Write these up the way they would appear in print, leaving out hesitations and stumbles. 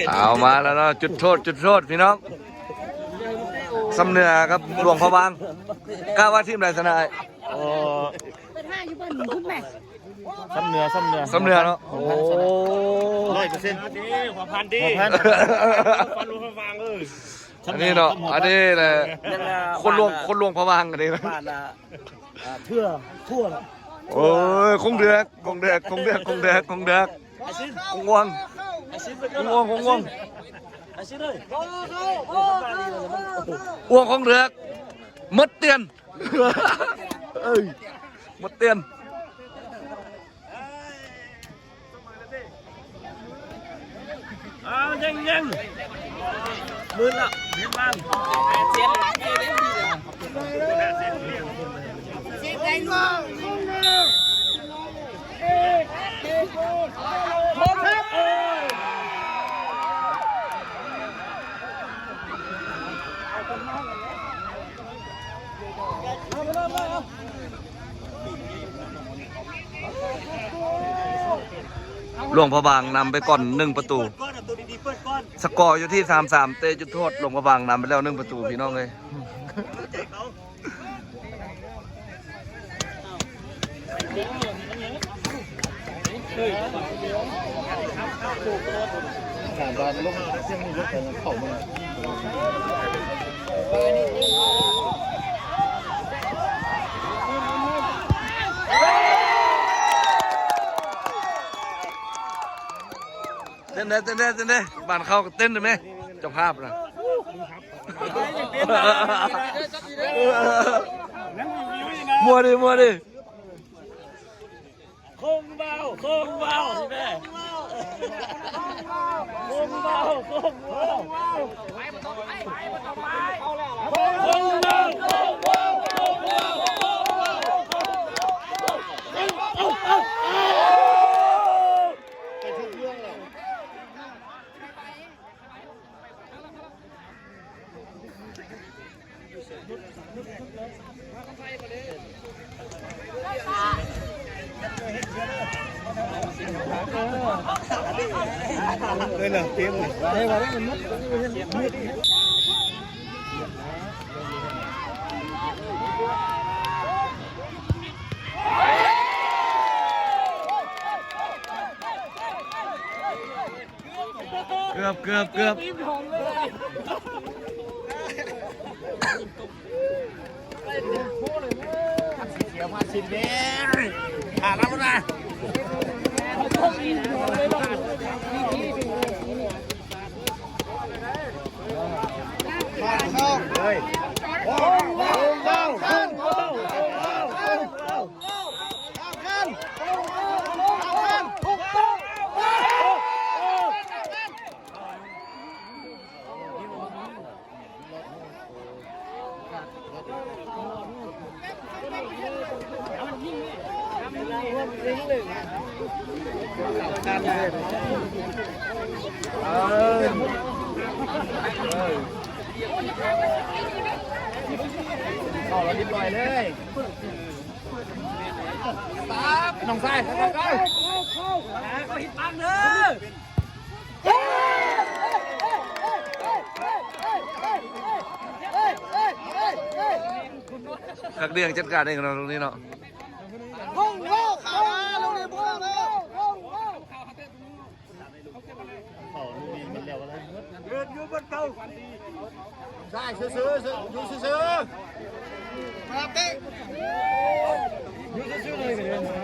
เอามาแล้วเนาะจุดโทษพี่น้องสำเนือครับหลวงพระบางกล้าว่าทีมไหนชนะเป็นห้าอยู่บ้านหนึ่งคุณแม่ ซ้ำเนื้อเนาะโอ้100%ดีหัวพันดีฟันรู้พระบางอันนี้เนาะอันนี้แหละคนลวงพระบางอันนี้บ้านทั่วโอ้ยคงเดือกคงง่วงอ้วงของเดือกมดเตียนมดเตียนยังมือละมือบ้านเสียไงลูหลวงพระบางนำไปก่อน1 ประตูสกอร์อยู่ที่ 3-3เตะจุดโทษหลวงพระบางนำไปแล้ว1 ประตูพี่น้องเลย3 บาทลงเสียงนี่รถเข้ามาเต้นเลยบ้านเขาเต้นได้ไหมเจ้าภาพนะมัวดิคงเบาสิแม่คงเบาเลยเหรอเต็มเลยมาได้มันมัดเกือบเดี๋ยวมาชิมเลยรับแล้วนะเอาเราดิบหน่อยเลยน้องชายก็หิดปังเด้อกักเดียงจัดการเองเราตรงนี้เนาะเลือดอยู่บนเก่าใช่ซื้ออยู่ซื้อมาเตะอยู่ซื้อเลยกันเลย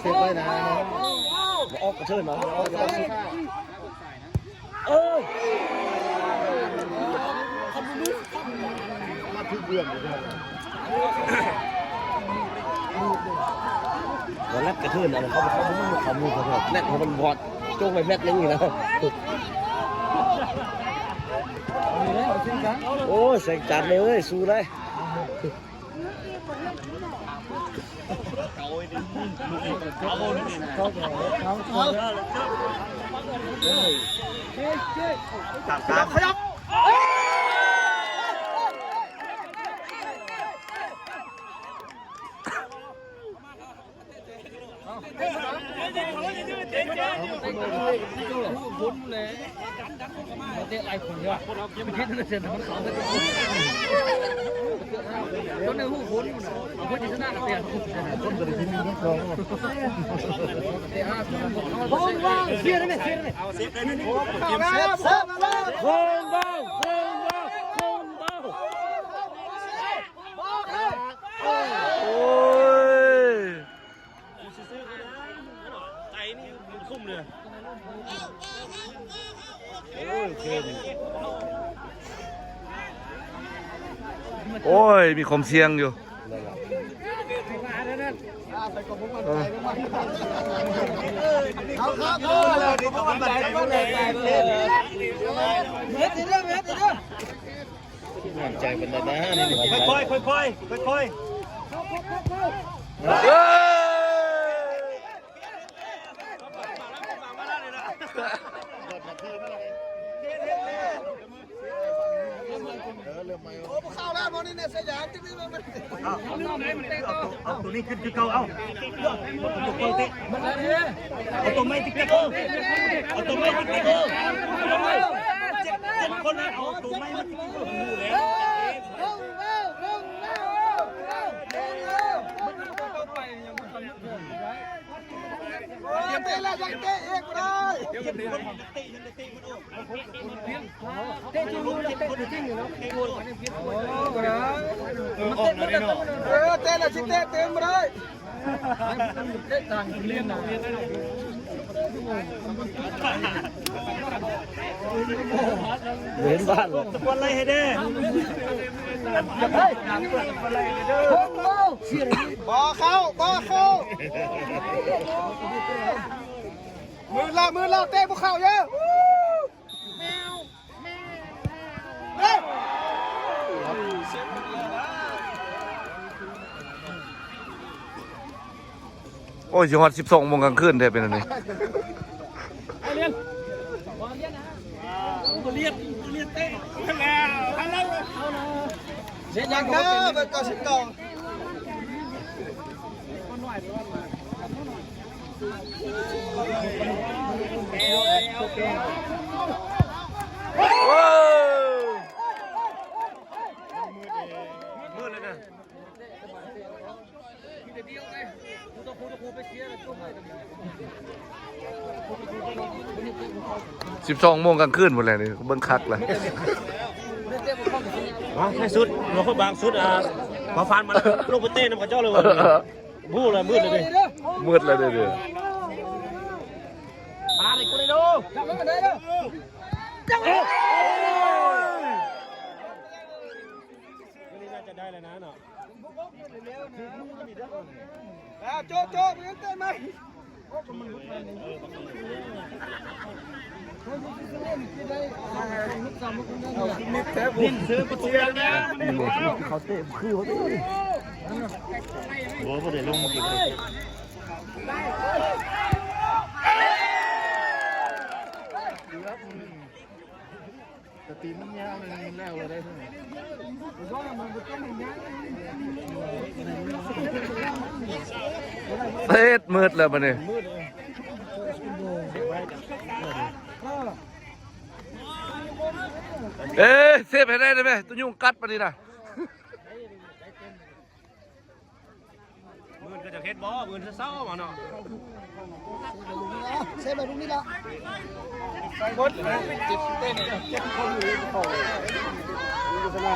เสียไปนะออกกระเชิญมาออกกระเชิญมาทุกเรื่องเลยวันแรกกระเทือนอะไรเขามือเขาแรกมันบอดจ้องไปแรกนึงอยู่นะโอ้เสกจัดเลยเว้ยสู้เลยขยับ พ้นเลยเตะไล่คนเดียวไม่คิดว่าเสียมันเขาจะต้นในหูพ้นเอาพ้นที่ชนะกับเตะต้นจะได้ยินมีน้องเตะพ้นว่างเสียได้ไหมเสียได้ไหมเสียได้ไหมโค้งเบาโค้งเบาโค้งเบาโอ้ยโอ้ยมีความเสี่ยงอยู่เราดีกว่ามันใจก็เลยใจมันนะนี่ค่อยเข้าแล้วมอนี่เนี่ยสยามที่นี่มันเอาตัวนี้ขึ้นคือเก่าเอาตัวเตะเอาตัวไม่ติดเตะเอาตัวไม่ติดเตะ7 คนนะเอาตัวไม่ติดเตะเตะแล้วยังเตะเอกเลยเตะจริงเลยเตะจริงอยู่แล้วเตะแล้วชิเตะเต็มเลยเตะต่างเรียนนะเว้นบ้านตะวันไรให้ได้บ่เข้ามือเราเตะพวกเขาเยอะโอ้ยสิฮอด12 โมงกลางคืนได้เป็นอันนี้เตะเสียยังเด้อไปก่อนสิก่อนมืดเลยนะ12 โมงกลางคืนหมดเลยนี่เบิ่งคักเลยให้สุดเราก็บางสุดมาฟันมันลูกไปเต้นน้ำกระเจ้าเลยว่ะบู้เลยมืดเลยดิมืดเลยเด้อมาเลยกูเลยดูจับมันได้ดูจับมันนี่น่าจะได้แล้วนะเนาะโจ๊ะมึงเต้นไหมนี่เตะบุญซื้อกุญแจนะเขาเตะคือเขาเตะบัวก็ได้ลงมากี่คนแต่ตีมันยาวมันแล้วเลยได้เฮ็ดมืดแล้วบัดนี้เซฟให้ได้ไหมตัวยุ่งกัดปะนี่นะมือก็จะเฮ็ดบ่มือจะเศร้ามาเนาะเซฟไปตรงนี้แล้วหมดจิบเต้น7 คนอยู่ในเขาอยู่ชนะ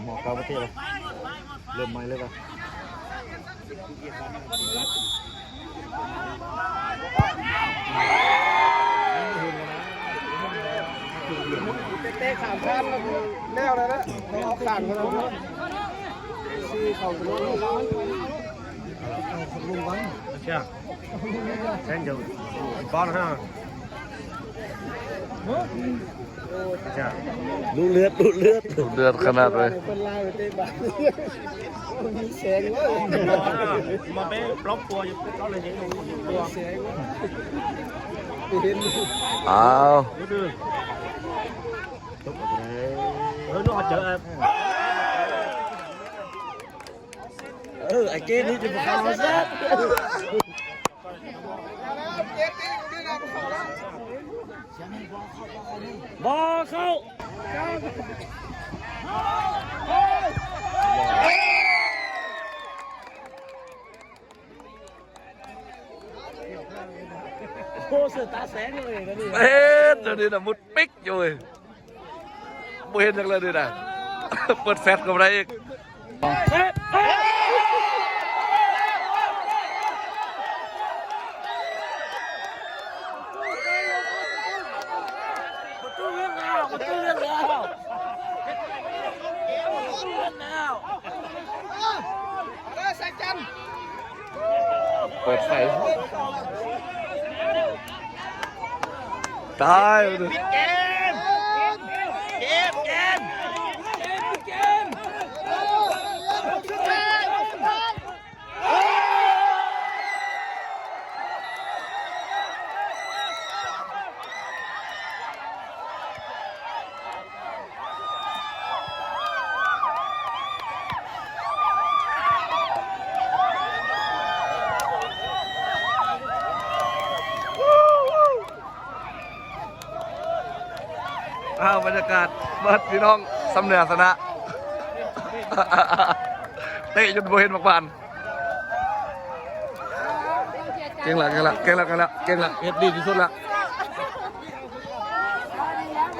หมอกกาประเทศเลยเริ่มใหม่เลยป่ะเตะขาข้างแล้วเลยนะเอาข้างกันเลยซื้อเขาลุงวันใช่เส้นเดียวบ้านฮะใช่ดูเลือดขนาดเลยเป็นลายเตะบ้านมีแสงเลยมาเป๊ะบล็อกตัวอยู่เขาเลยยิงตัวแสงอ้าวnó chờ ไอ้เกมนี่จะมาเข้าซะบอลเข้าโอ้เสือตาแสงเลยนะนี่ เอ๊ะเดี๋ยวนี้นะมุดปิ๊กอยู่เลยบ่เห็นจังเลยนี่นะเปิดแฟลชกับอะไรอีกเปิดไฟตายเลย บรรยากาศเบิดพี่น้องสำเนียงสนะเตะจนโบเห็นมากบานเก่งละเก่งละเก่งละเก่งละเก่งละเฮ็ดดีที่สุดละ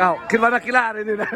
อ้าวคิดว่านักกีฬาเลยนี่นะ